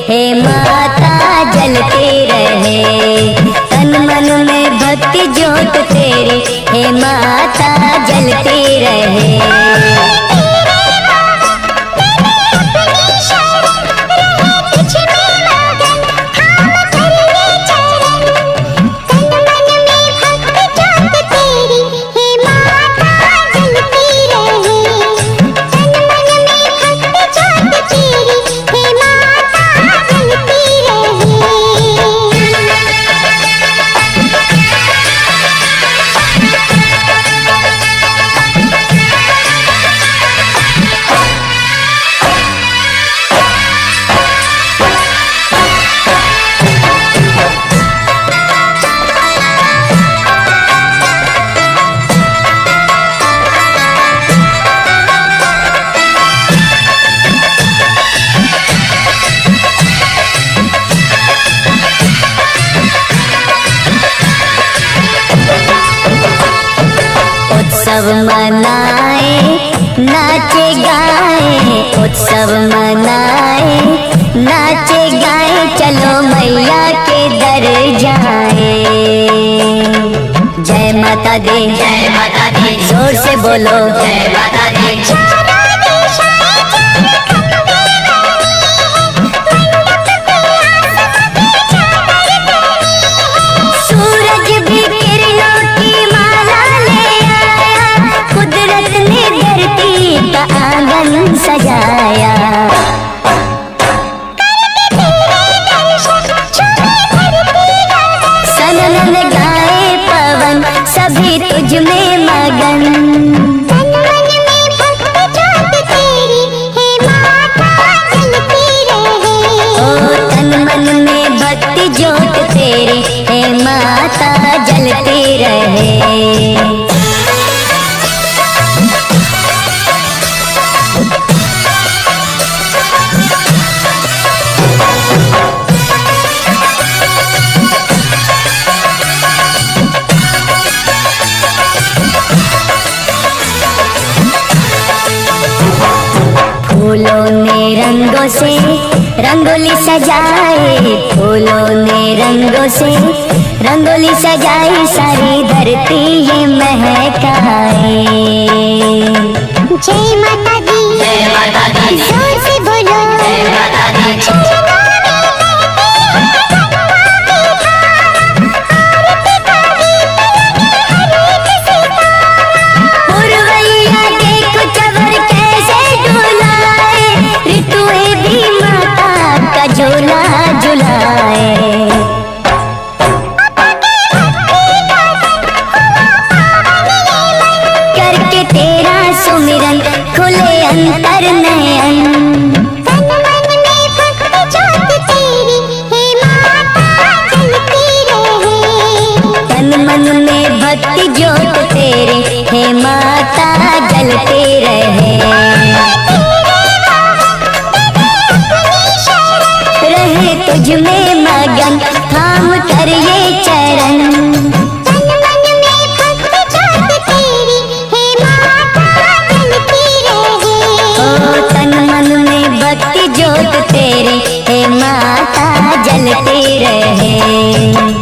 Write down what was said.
हे माता जलते रहे। तन मन में भक्ति ज्योत तेरी, हे माता जलते रहे। उत्सव मनाए नाचे गाए, उत्सव मनाए नाचे गाए, चलो मैया के दर जाए। जय माता दी, जय माता दी, जोर से बोलो जय माता दी। आंगन सजाया सनन गाए पवन, सभी तुझ में मगन। तन मन में भक्ति ज्योत तेरी, हे माता जलती रहे। ओ तन मन में भक्ति ज्योत तेरी, हे माता जलती रहे। फूलों ने रंगों से रंगोली सजाए, फूलों ने रंगों से रंगोली सजाई, सारी धरती ये महकाए। जय माता दी, जय माता दी, जोर से बोलो जय माता दी। झूला झुलाए करके तेरा सुमिरन, खुले अंतर नयन। तन मन में भक्ति ज्योत तेरी, हे माता जलती रहे। तन मन में भक्ति ज्योत तेरी, हे माता जलते रहे। तुझ में मगन, थाम कर ये चरण। तन मन में भक्ति ज्योत तेरी, हे माता जलती रहे। ओ तन मन में भक्ति ज्योत तेरी, हे माता जलते रहे।